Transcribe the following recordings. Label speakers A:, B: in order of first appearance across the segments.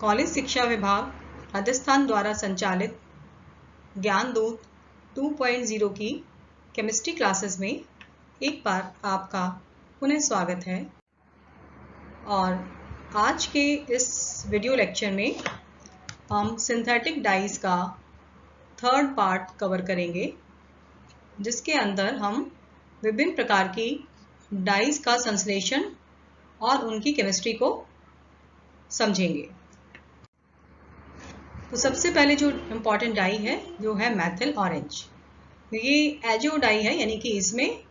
A: College शिक्षा विभाग राजस्थान द्वारा संचालित ज्ञानदूत 2.0 की केमिस्ट्री क्लासेस में एक बार आपका पुनः स्वागत है। और आज के इस वीडियो लेक्चर में हम सिंथेटिक डाइज का थर्ड पार्ट कवर करेंगे, जिसके अंदर हम विभिन्न प्रकार की डाइज का संश्लेषण और उनकी केमिस्ट्री को समझेंगे। तो सबसे पहले जो इम्पॉर्टेंट डाई है जो है मैथिल ऑरेंज। ये एजो डाई है, यानी कि इसमें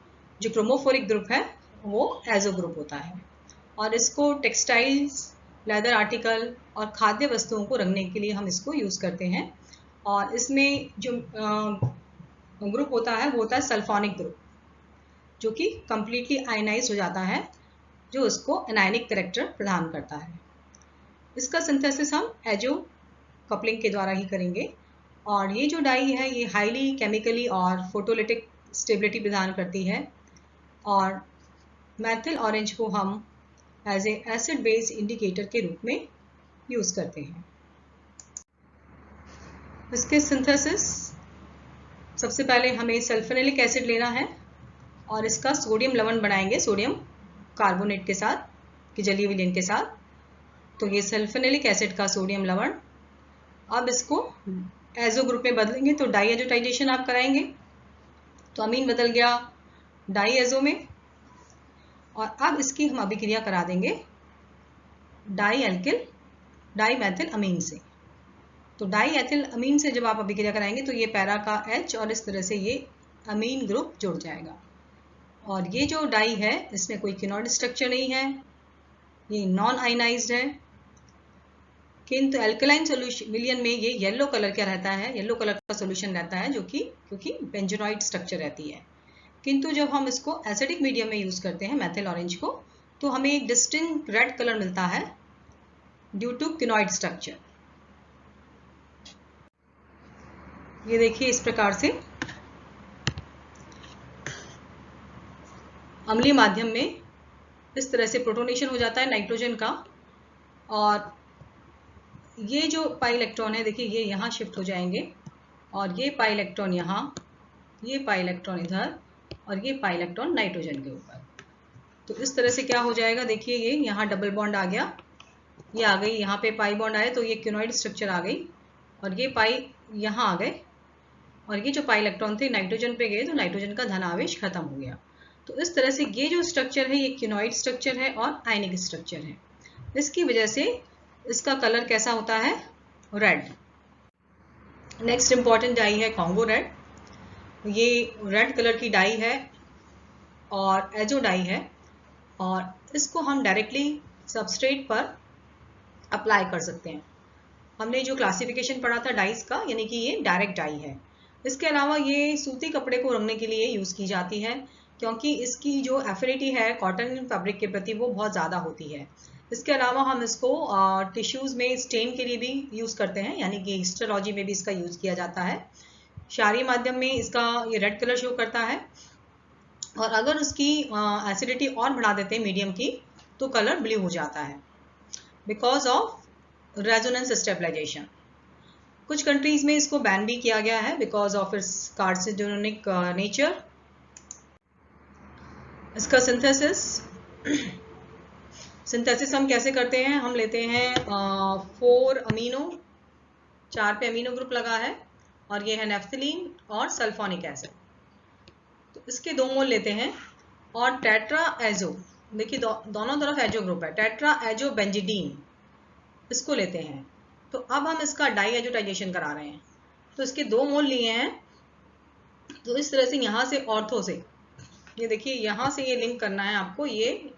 A: जो क्रोमोफोरिक ग्रुप है वो एजो ग्रुप होता है और इसको टेक्सटाइल्स, लेदर आर्टिकल और खाद्य वस्तुओं को रंगने के लिए हम इसको यूज़ करते हैं। और इसमें जो ग्रुप होता है वो होता है सल्फोनिक ग्रुप, जो कि कम्प्लीटली आयनाइज हो जाता है, जो उसको एनायनिक करेक्टर प्रदान करता है। इसका सिंथेसिस हम एजो कपलिंग के द्वारा ही करेंगे। और ये जो डाई है ये हाईली केमिकली और फोटोलिटिक स्टेबिलिटी प्रदान करती है। और मैथिल ऑरेंज को हम as a acid base indicator के रूप में यूज़ करते हैं। इसके सिंथेसिस सबसे पहले हमें सल्फोनिक एसिड लेना है और इसका सोडियम लवण बनाएंगे, सोडियम कार्बोनेट के साथ, कि जलीय विलयन के साथ। तो ये सल्फोनिक एसिड का सोडियम लवण, अब इसको एजो ग्रुप में बदलेंगे तो डाई एजोटाइजेशन आप कराएंगे, तो अमीन बदल गया डाई एजो में। और अब इसकी हम अभिक्रिया करा देंगे डाई एल्किल डाई मैथिल अमीन से। तो डाई एथिल अमीन से जब आप अभिक्रिया कराएंगे तो ये पैरा का H और इस तरह से ये अमीन ग्रुप जुड़ जाएगा। और ये जो डाई है इसमें कोई क्विनोइड स्ट्रक्चर नहीं है, ये नॉन आयनाइज्ड है, किंतु एल्कलाइन सोल्यूशन विलयन में ये येलो कलर क्या रहता है, येलो कलर का सोल्यूशन रहता है, जो कि क्योंकि बेंजोनॉइड स्ट्रक्चर रहती है। किंतु जब हम इसको एसिडिक मीडियम में यूज़ करते हैं मैथिल ऑरेंज को, तो हमें एक डिस्टिंक्ट रेड कलर मिलता है ड्यू टू क्विनोइड स्ट्रक्चर। ये देखिए इस प्रकार से अम्लीय माध्यम में इस तरह से प्रोटोनेशन हो जाता है नाइट्रोजन का। और ये जो पाई इलेक्ट्रॉन है, देखिए ये यहाँ शिफ्ट हो जाएंगे और ये पाई इलेक्ट्रॉन यहाँ, ये पाई इलेक्ट्रॉन इधर और ये पाई इलेक्ट्रॉन नाइट्रोजन के ऊपर। तो इस तरह से क्या हो जाएगा, देखिए ये यहाँ डबल बॉन्ड आ गया, ये आ गई, यहाँ पे पाई बॉन्ड आए तो ये क्विनोइड स्ट्रक्चर आ गई और ये पाई यहाँ आ गए और ये जो पाई इलेक्ट्रॉन थे नाइट्रोजन पे गए तो नाइट्रोजन का धन आवेश खत्म हो गया। तो इस तरह से ये जो स्ट्रक्चर है ये क्विनोइड स्ट्रक्चर है और आयनिक स्ट्रक्चर है। इसकी वजह से इसका कलर कैसा होता है, रेड। नेक्स्ट इंपॉर्टेंट डाई है कॉन्गो रेड। ये रेड कलर की डाई है और एजो डाई है और इसको हम डायरेक्टली सबस्ट्रेट पर अप्लाई कर सकते हैं। हमने जो क्लासिफिकेशन पढ़ा था डाइज का, यानी कि ये डायरेक्ट डाई है। इसके अलावा ये सूती कपड़े को रंगने के लिए यूज़ की जाती है, क्योंकि इसकी जो एफिनिटी है कॉटन फैब्रिक के प्रति वो बहुत ज़्यादा होती है। इसके अलावा हम इसको टिश्यूज़ में स्टेन के लिए भी यूज़ करते हैं, यानी कि हिस्टोलॉजी में भी इसका यूज़ किया जाता है। क्षारीय माध्यम में इसका ये रेड कलर शो करता है और अगर उसकी एसिडिटी और बढ़ा देते हैं मीडियम की तो कलर ब्लू हो जाता है, बिकॉज ऑफ रेजोनेंस स्टेबलाइजेशन। कुछ कंट्रीज में इसको बैन भी किया गया है because of its carcinogenic nature. इसका सिंथेसिस हम कैसे करते हैं, हम लेते हैं 4 अमीनो, 4 पे अमीनो ग्रुप लगा है और ये है नेफ्थलीन और सल्फोनिक एसिड। तो इसके 2 मोल लेते हैं और टेट्रा एजो, देखिए दोनों तरफ एजो ग्रुप है, टेट्रा एजो बेंजिडीन इसको लेते हैं। तो अब हम इसका डाई एजोटाइजेशन करा रहे हैं। तो इसके 2 मोल लिए हैं, तो इस तरह से यहाँ से ऑर्थो से, ये देखिए यहाँ से ये लिंक करना है आपको, ये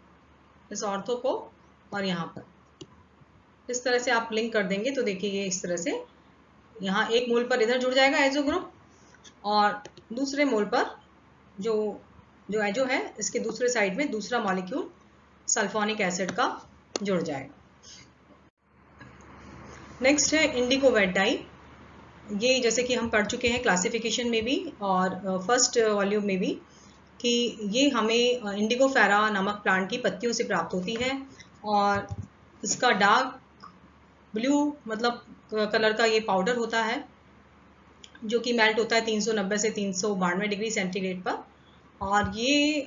A: इस ऑर्थो को और यहाँ पर इस तरह से आप लिंक कर देंगे तो देखिए ये इस तरह से यहाँ 1 मोल पर इधर जुड़ जाएगा एजो ग्रुप और दूसरे मोल पर जो एजो है इसके दूसरे साइड में दूसरा मॉलिक्यूल सल्फोनिक एसिड का जुड़ जाएगा। नेक्स्ट है इंडिगो रेड डाई। ये जैसे कि हम पढ़ चुके हैं क्लासिफिकेशन में भी और फर्स्ट वॉल्यूम में भी, कि ये हमें इंडिगो फेरा नामक प्लांट की पत्तियों से प्राप्त होती है और इसका डार्क ब्लू मतलब कलर का ये पाउडर होता है जो कि मेल्ट होता है 390 से 392 डिग्री सेंटीग्रेड पर, और ये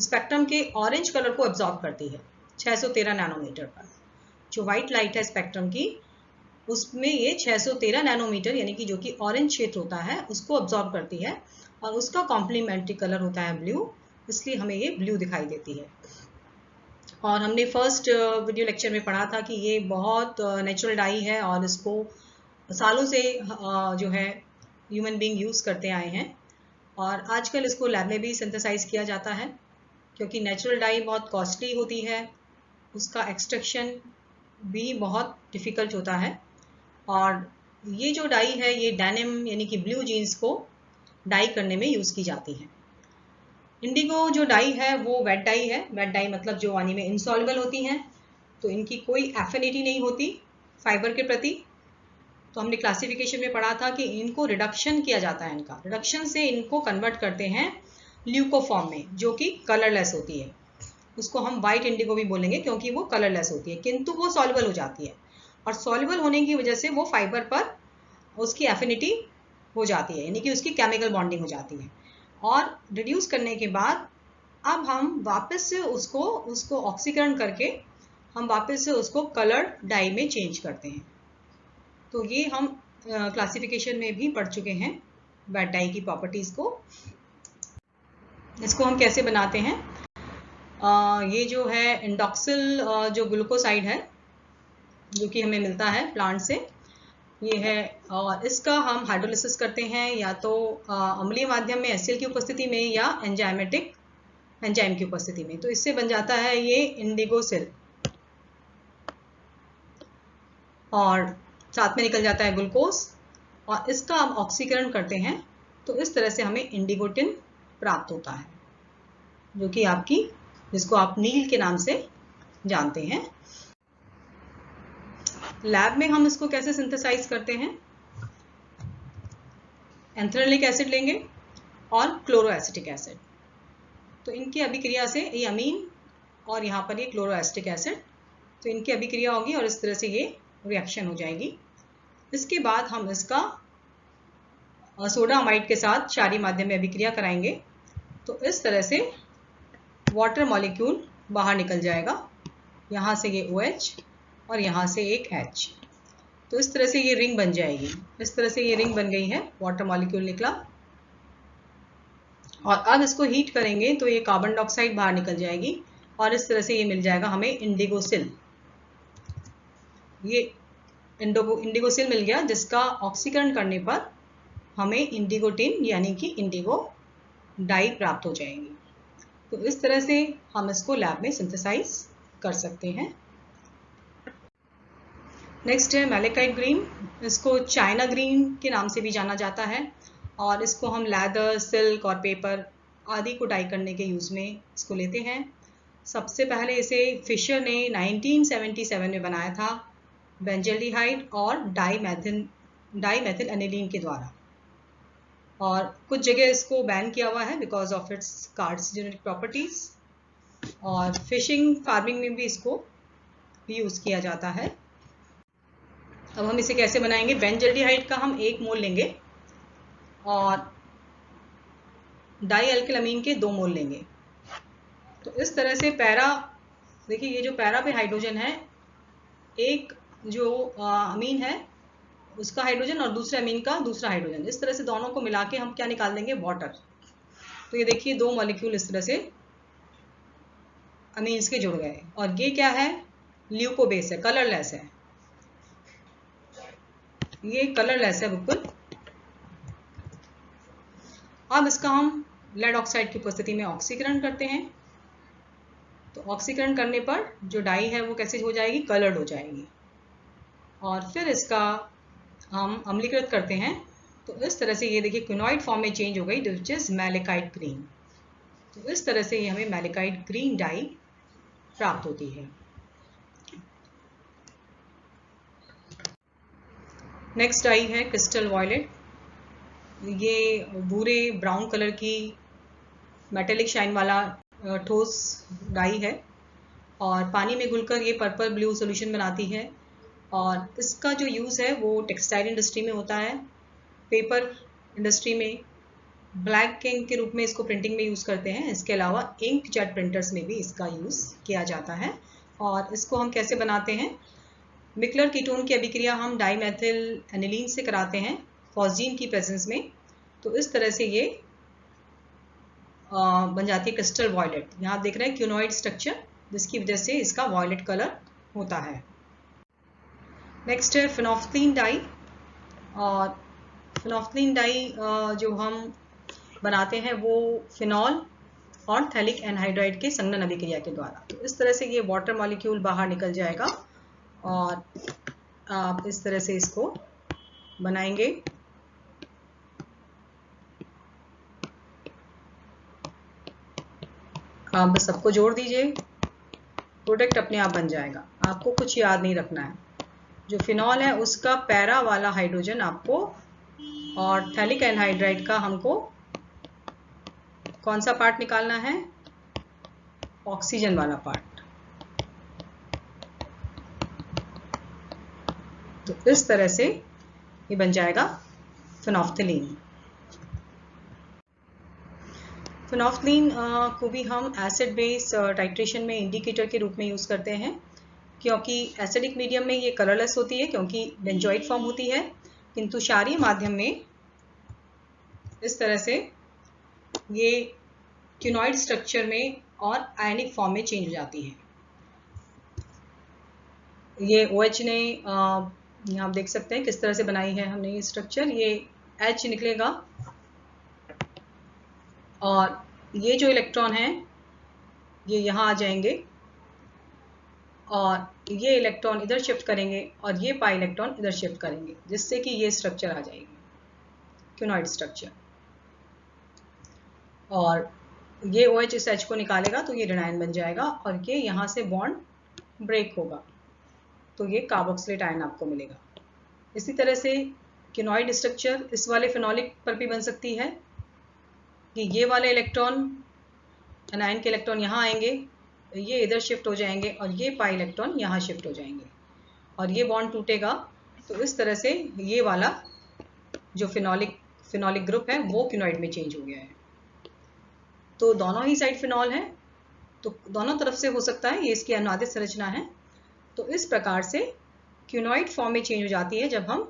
A: स्पेक्ट्रम के ऑरेंज कलर को एब्जॉर्ब करती है 613 नैनोमीटर पर। जो वाइट लाइट है स्पेक्ट्रम की, उसमें ये 613 नैनोमीटर यानी कि जो कि ऑरेंज क्षेत्र होता है उसको एब्जॉर्ब करती है, और उसका कॉम्प्लीमेंट्री कलर होता है ब्लू, इसलिए हमें ये ब्लू दिखाई देती है। और हमने फर्स्ट वीडियो लेक्चर में पढ़ा था कि ये बहुत नेचुरल डाई है और इसको सालों से जो है ह्यूमन बीइंग यूज़ करते आए हैं, और आजकल इसको लैब में भी सिंथेसाइज किया जाता है क्योंकि नेचुरल डाई बहुत कॉस्टली होती है, उसका एक्सट्रैक्शन भी बहुत डिफ़िकल्ट होता है। और ये जो डाई है ये डेनिम यानी कि ब्लू जीन्स को डाई करने में यूज़ की जाती है। इंडिगो जो डाई है वो वेट डाई है। वेट डाई मतलब जो पानी में इंसॉल्युबल होती हैं, तो इनकी कोई एफिनिटी नहीं होती फाइबर के प्रति। तो हमने क्लासिफिकेशन में पढ़ा था कि इनको रिडक्शन किया जाता है, इनका रिडक्शन से इनको कन्वर्ट करते हैं ल्यूकोफॉर्म में जो कि कलरलेस होती है। उसको हम वाइट इंडिगो भी बोलेंगे क्योंकि वो कलरलेस होती है, किंतु वो सॉल्युबल हो जाती है, और सॉल्युबल होने की वजह से वो फाइबर पर उसकी एफिनिटी हो जाती है, यानी कि उसकी केमिकल बॉन्डिंग हो जाती है। और रिड्यूस करने के बाद अब हम वापस से उसको ऑक्सीकरण करके हम वापस से उसको कलर्ड डाई में चेंज करते हैं। तो ये हम क्लासिफिकेशन में भी पढ़ चुके हैं वेट डाई की प्रॉपर्टीज़ को। इसको हम कैसे बनाते हैं, ये जो है इंडॉक्सिल जो ग्लूकोसाइड है जो कि हमें मिलता है प्लांट से, ये है, और इसका हम हाइड्रोलिसिस करते हैं या तो अम्लीय माध्यम में HCl की उपस्थिति में या एंजाइमेटिक एंजाइम की उपस्थिति में। तो इससे बन जाता है ये इंडिगोसिल, और साथ में निकल जाता है ग्लूकोज, और इसका हम ऑक्सीकरण करते हैं तो इस तरह से हमें इंडिगोटिन प्राप्त होता है, जो कि जिसको आप नील के नाम से जानते हैं। लैब में हम इसको कैसे सिंथेसाइज करते हैं, एंथ्रेलिक एसिड लेंगे और क्लोरोएसिटिक एसिड, तो इनकी अभिक्रिया से ये अमीन और यहाँ पर ये क्लोरोएसिटिक एसिड, तो इनकी अभिक्रिया होगी और इस तरह से ये रिएक्शन हो जाएगी। इसके बाद हम इसका सोडा अमाइड के साथ क्षारीय माध्यम में अभिक्रिया कराएंगे, तो इस तरह से वाटर मॉलिक्यूल बाहर निकल जाएगा, यहाँ से ये OH और यहाँ से एक H, तो इस तरह से ये रिंग बन जाएगी। इस तरह से ये रिंग बन गई है, वाटर मॉलिक्यूल निकला, और अब इसको हीट करेंगे तो ये कार्बन डाइऑक्साइड बाहर निकल जाएगी और इस तरह से ये मिल जाएगा हमें इंडिगोसिल। ये इंडिगोसिल मिल गया, जिसका ऑक्सीकरण करने पर हमें इंडिगोटिन यानी कि इंडिगो डाई प्राप्त हो जाएगी। तो इस तरह से हम इसको लैब में सिंथेसाइज कर सकते हैं। नेक्स्ट है मैलेकाइट ग्रीन, इसको चाइना ग्रीन के नाम से भी जाना जाता है, और इसको हम लेदर, सिल्क और पेपर आदि को डाई करने के यूज़ में इसको लेते हैं। सबसे पहले इसे फिशर ने 1977 में बनाया था बेंजल्डिहाइड और डाईमेथिल एनिलीन के द्वारा, और कुछ जगह इसको बैन किया हुआ है because of its carcinogenic properties, और फिशिंग फार्मिंग में भी इसको यूज़ किया जाता है। अब हम इसे कैसे बनाएंगे, बेंजल्डिहाइड का हम 1 मोल लेंगे और डाई अल्किल अमीन के 2 मोल लेंगे। तो इस तरह से पैरा, देखिए ये जो पैरा पे हाइड्रोजन है, एक जो अमीन है उसका हाइड्रोजन और दूसरे अमीन का दूसरा हाइड्रोजन, इस तरह से दोनों को मिला के हम क्या निकाल देंगे, वाटर। तो ये देखिए 2 मॉलिक्यूल इस तरह से अमीन्स के जुड़ गए, और ये क्या है, ल्यूकोबेस है, कलरलेस है, ये कलरलेस है बिल्कुल। अब इसका हम लेड ऑक्साइड की उपस्थिति में ऑक्सीकरण करते हैं, तो ऑक्सीकरण करने पर जो डाई है वो कैसे हो जाएगी, कलर्ड हो जाएगी, और फिर इसका हम अम्लीकृत करते हैं, तो इस तरह से ये देखिए क्विनोइड फॉर्म में चेंज हो गई, विच इज मैलेकाइट ग्रीन। तो इस तरह से ये हमें मैलेकाइट ग्रीन डाई प्राप्त होती है। नेक्स्ट डाई है क्रिस्टल वॉयलेट, ये भूरे ब्राउन कलर की मेटेलिक शाइन वाला ठोस डाई है, और पानी में घुलकर ये पर्पल ब्लू सोल्यूशन बनाती है। और इसका जो यूज़ है वो टेक्सटाइल इंडस्ट्री में होता है, पेपर इंडस्ट्री में, ब्लैक इंक के रूप में इसको प्रिंटिंग में यूज़ करते हैं। इसके अलावा इंक जेट प्रिंटर्स में भी इसका यूज़ किया जाता है। और इसको हम कैसे बनाते हैं, मिकलर कीटोन की अभिक्रिया हम डाईमेथिल एनिलीन से कराते हैं फॉस्जीन की प्रेजेंस में। तो इस तरह से ये बन जाती है क्रिस्टल वॉयलेट। यहाँ आप देख रहे हैं क्यूनॉइड स्ट्रक्चर, जिसकी वजह से इसका वॉयलेट कलर होता है। नेक्स्ट है फिनोफ्थलीन डाई। और फिनोफ्थलीन डाई जो हम बनाते हैं वो फिनॉल और थैलिक एनहाइड्राइड के संघनन अभिक्रिया के द्वारा। तो इस तरह से ये वाटर मॉलिक्यूल बाहर निकल जाएगा और आप इस तरह से इसको बनाएंगे। आप बस सबको जोड़ दीजिए, प्रोडक्ट अपने आप बन जाएगा। आपको कुछ याद नहीं रखना है। जो फिनॉल है उसका पैरा वाला हाइड्रोजन आपको, और थैलिक एनहाइड्राइड का हमको कौन सा पार्ट निकालना है, ऑक्सीजन वाला पार्ट। तो इस तरह से ये बन जाएगा फिनोफ्थलीन। फिनोफ्थलीन को भी हम एसिड बेस टाइट्रेशन में इंडिकेटर के रूप में यूज़ करते हैं, क्योंकि एसिडिक मीडियम में ये कलरलेस होती है क्योंकि बेंजोइड फॉर्म होती है, किंतु क्षारीय माध्यम में इस तरह से ये क्यूनॉइड स्ट्रक्चर में और आयनिक फॉर्म में चेंज हो जाती है। ये OH ने यहाँ आप देख सकते हैं किस तरह से बनाई है हमने ये स्ट्रक्चर। ये H निकलेगा और ये जो इलेक्ट्रॉन है ये यहाँ आ जाएंगे और ये इलेक्ट्रॉन इधर शिफ्ट करेंगे और ये पाई इलेक्ट्रॉन इधर शिफ्ट करेंगे, जिससे कि ये स्ट्रक्चर आ जाएगी क्यूनॉइड स्ट्रक्चर। और ये OH इस H को निकालेगा तो ये एनायन बन जाएगा और ये यहाँ से बॉन्ड ब्रेक होगा तो ये कार्बोक्सिलेट आयन आपको मिलेगा। इसी तरह से क्यूनॉइड स्ट्रक्चर इस वाले फिनॉलिक पर भी बन सकती है कि ये वाले इलेक्ट्रॉन, एनायन के इलेक्ट्रॉन यहाँ आएंगे, ये इधर शिफ्ट हो जाएंगे और ये पाई इलेक्ट्रॉन यहाँ शिफ्ट हो जाएंगे और ये बॉन्ड टूटेगा। तो इस तरह से ये वाला जो फिनॉलिक ग्रुप है वो क्यूनॉइड में चेंज हो गया है। तो दोनों ही साइड फिनॉल है, तो दोनों तरफ से हो सकता है, ये इसकी अनुवादित संरचना है। तो इस प्रकार से क्यूनॉइड फॉर्म में चेंज हो जाती है जब हम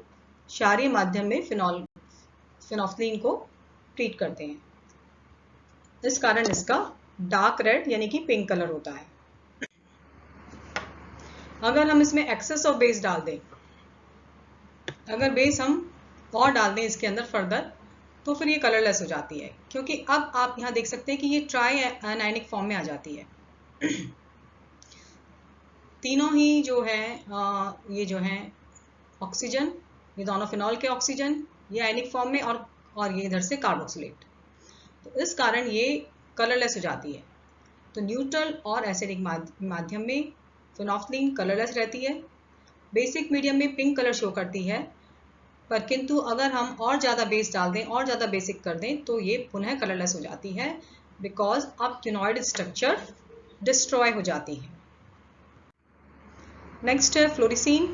A: क्षारीय माध्यम में फिनोफ्थलीन को ट्रीट करते हैं। इस कारण इसका डार्क रेड यानी कि पिंक कलर होता है। अगर हम इसमें एक्सेस ऑफ बेस डाल दें, अगर बेस हम और डाल दें इसके अंदर फर्दर, तो फिर ये कलरलेस हो जाती है, क्योंकि अब आप यहाँ देख सकते हैं कि ये ट्राई एनायनिक फॉर्म में आ जाती है। तीनों ही जो है ये जो है ऑक्सीजन, ये दोनों फिनॉल के ऑक्सीजन, ये आयनिक फॉर्म में और ये इधर से कार्बोक्सिलेट। तो इस कारण ये कलरलेस हो जाती है। तो न्यूट्रल और एसिडिक माध्यम में फिनोफ्थलीन कलरलेस रहती है, बेसिक मीडियम में पिंक कलर शो करती है, पर किंतु अगर हम और ज़्यादा बेस डाल दें और ज़्यादा बेसिक कर दें तो ये पुनः कलरलेस हो जाती है, बिकॉज अब क्यूनॉइड स्ट्रक्चर डिस्ट्रॉय हो जाती है। नेक्स्ट है फ्लोरिसीन।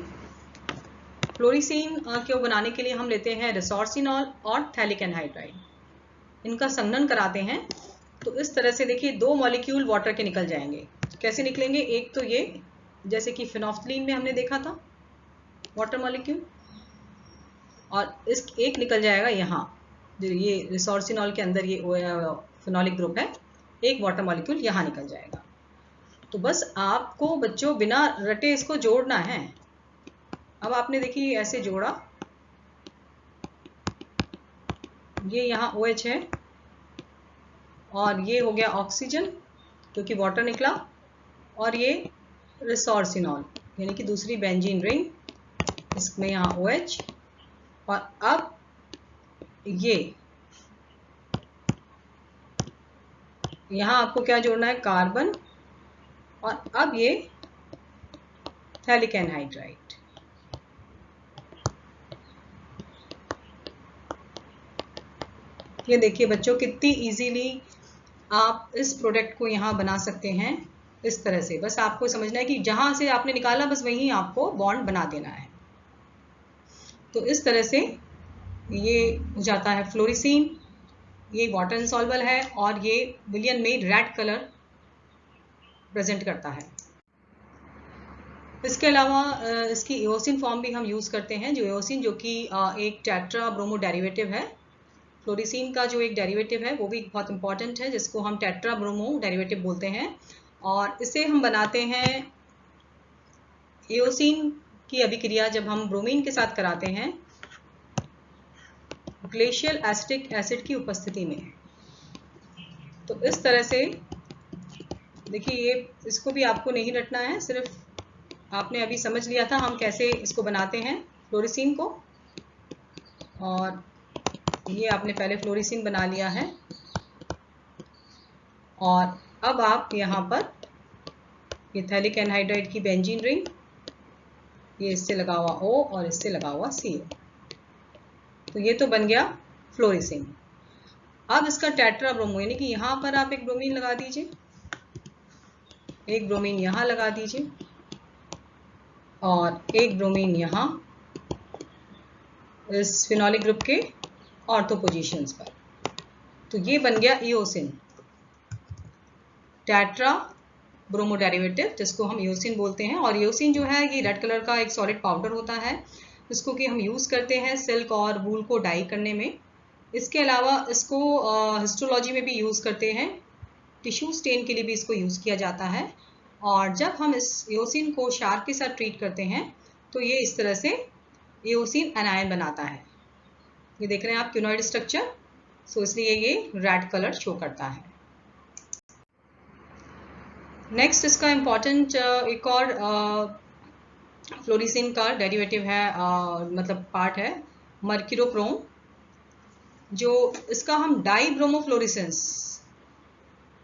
A: फ्लोरिसीन को बनाने के लिए हम लेते हैं रिसोर्सिनॉल और थैलिक एनहाइड्राइड, इनका संघनन कराते हैं। तो इस तरह से देखिए दो मॉलिक्यूल वाटर के निकल जाएंगे। कैसे निकलेंगे, एक तो ये जैसे कि फिनोफ्थलीन में हमने देखा था वाटर मॉलिक्यूल, और इस एक निकल जाएगा यहाँ, ये रिसोर्सिनॉल के अंदर ये फिनॉलिक ग्रुप है, एक वाटर मॉलिक्यूल यहाँ निकल जाएगा। तो बस आपको बच्चों बिना रटे इसको जोड़ना है। अब आपने देखिए ऐसे जोड़ा, ये यहाँ OH है और ये हो गया ऑक्सीजन क्योंकि वाटर निकला, और ये रिसोर्सिनॉल यानी कि दूसरी बेंजीन रिंग, इसमें यहाँ OH, और अब ये यहाँ आपको क्या जोड़ना है, कार्बन, और अब ये थैलिक एनहाइड्राइड। ये देखिए बच्चों कितनी इजीली आप इस प्रोडक्ट को यहाँ बना सकते हैं। इस तरह से बस आपको समझना है कि जहां से आपने निकाला बस वहीं आपको बॉन्ड बना देना है। तो इस तरह से ये हो जाता है फ्लोरिसीन। ये वाटर इनसॉल्युबल है और ये विलियन में रेड कलर प्रेजेंट करता है। इसके अलावा इसकी एओसिन फॉर्म भी हम यूज़ करते हैं, जो एओसिन जो कि एक टेट्रा ब्रोमो डेरिवेटिव है। फ्लोरिसीन का जो एक डेरिवेटिव है वो भी बहुत इंपॉर्टेंट है, जिसको हम टेट्रा ब्रोमो डेरिवेटिव बोलते हैं, और इसे हम बनाते हैं एओसिन की अभिक्रिया जब हम ब्रोमीन के साथ कराते हैं ग्लेशियल एसिटिक एसिड की उपस्थिति में। तो इस तरह से देखिए, ये इसको भी आपको नहीं रटना है, सिर्फ आपने अभी समझ लिया था हम कैसे इसको बनाते हैं फ्लोरिसीन को, और ये आपने पहले फ्लोरिसीन बना लिया है। और अब आप यहाँ पर ये थैलिक एनहाइड्राइड की बेंजीन रिंग, ये इससे लगा हुआ O और इससे लगा हुआ CO, तो ये तो बन गया फ्लोरिसीन। अब इसका टेट्रा ब्रोमो, यानी कि यहाँ पर आप एक ब्रोमीन लगा दीजिए, एक ब्रोमीन यहाँ लगा दीजिए और एक ब्रोमीन यहाँ इस फिनोलिक ग्रुप के ऑर्थो पोजीशंस पर। तो ये बन गया एओसिन, टेट्रा ब्रोमो डेरिवेटिव, जिसको हम एओसिन बोलते हैं। और एओसिन जो है ये रेड कलर का एक सॉलिड पाउडर होता है, जिसको कि हम यूज़ करते हैं सिल्क और वूल को डाई करने में। इसके अलावा इसको हिस्टोलॉजी में भी यूज़ करते हैं, टिश्यू स्टेन के लिए भी इसको यूज़ किया जाता है। और जब हम इस एओसिन को शार्क के साथ ट्रीट करते हैं तो ये इस तरह से एओसिन एनायन बनाता है। ये देख रहे हैं आप क्यूनॉइड स्ट्रक्चर, सो इसलिए ये रेड कलर शो करता है। नेक्स्ट इसका इम्पॉर्टेंट एक और फ्लोरिसीन का डेरिवेटिव है, मतलब पार्ट है मर्क्यूरोक्रोम, जो इसका हम डाई ब्रोमोफ्लोरिसेंस,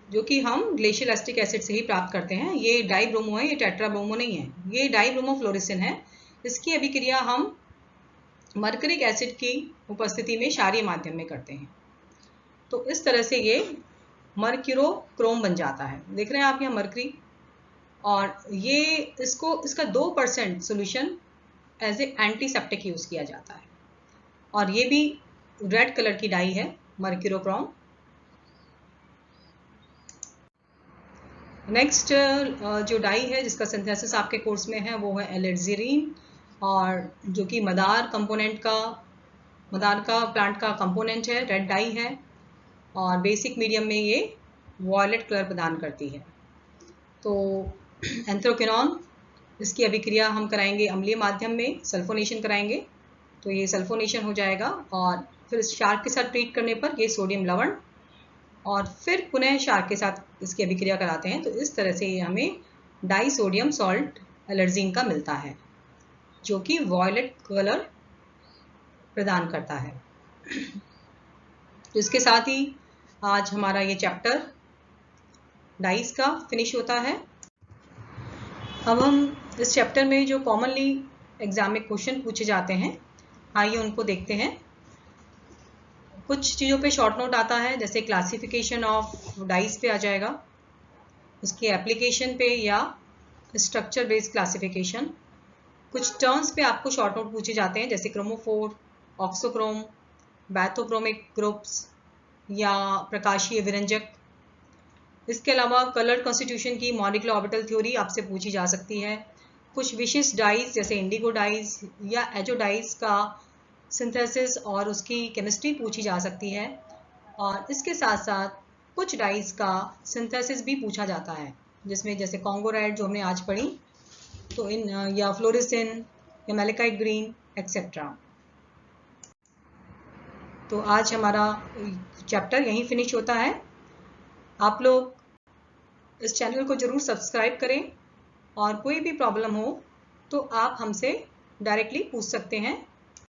A: जो कि हम ग्लेशियल एसिटिक एसिड से ही प्राप्त करते हैं। ये डाई ब्रोमो है, ये टेट्रा ब्रोमो नहीं है, ये डाई ब्रोमोफ्लोरिसिन है। इसकी अभिक्रिया हम मर्करिक एसिड की उपस्थिति में क्षारीय माध्यम में करते हैं। तो इस तरह से ये मर्क्यूरोक्रोम बन जाता है। देख रहे हैं आप यहाँ मर्करी, और ये इसका 2% solution as a antiseptic use किया जाता है, और ये भी रेड कलर की डाई है मर्क्यूरोक्रोम। नेक्स्ट जो डाई है जिसका सिंथेसिस आपके कोर्स में है वो है एलिडजीरीन, और जो कि मदार का प्लांट का कंपोनेंट है, रेड डाई है, और बेसिक मीडियम में ये वॉयलेट कलर प्रदान करती है। तो एंथ्रोक्विनोन, इसकी अभिक्रिया हम कराएंगे अम्लीय माध्यम में, सल्फोनेशन कराएंगे, तो ये सल्फोनेशन हो जाएगा, और फिर शार्क के साथ ट्रीट करने पर ये सोडियम लवण, और फिर पुनः शार्क के साथ इसकी अभिक्रिया कराते हैं। तो इस तरह से ये हमें डाई सोडियम सॉल्ट एलर्जीन का मिलता है, जो कि वॉयलेट कलर प्रदान करता है। तो इसके साथ ही आज हमारा ये चैप्टर डाइस का फिनिश होता है। अब हम इस चैप्टर में जो कॉमनली एग्जाम में क्वेश्चन पूछे जाते हैं, आइए उनको देखते हैं। कुछ चीज़ों पे शॉर्ट नोट आता है, जैसे क्लासिफिकेशन ऑफ डाइस पे आ जाएगा, उसकी एप्लीकेशन पे या स्ट्रक्चर बेस्ड क्लासिफिकेशन। कुछ टर्म्स पे आपको शॉर्ट नोट पूछे जाते हैं, जैसे क्रोमोफोर, ऑक्सोक्रोम, बैथोक्रोमिक ग्रुप्स या प्रकाशीय विरंजक। इसके अलावा कलर कॉन्स्टिट्यूशन की मॉलिक्यूलर ऑर्बिटल थ्योरी आपसे पूछी जा सकती है। कुछ विशिष्ट डाइज जैसे इंडिगो डाइज या एजोडाइज का सिंथेसिस और उसकी केमिस्ट्री पूछी जा सकती है, और इसके साथ साथ कुछ डाइज का सिंथेसिस भी पूछा जाता है, जिसमें जैसे कॉन्गोराइड जो हमने आज पढ़ी, तो इन या फ्लोरिसिन या मैलेकाइट ग्रीन एक्सेट्रा। तो आज हमारा चैप्टर यहीं फिनिश होता है। आप लोग इस चैनल को ज़रूर सब्सक्राइब करें, और कोई भी प्रॉब्लम हो तो आप हमसे डायरेक्टली पूछ सकते हैं।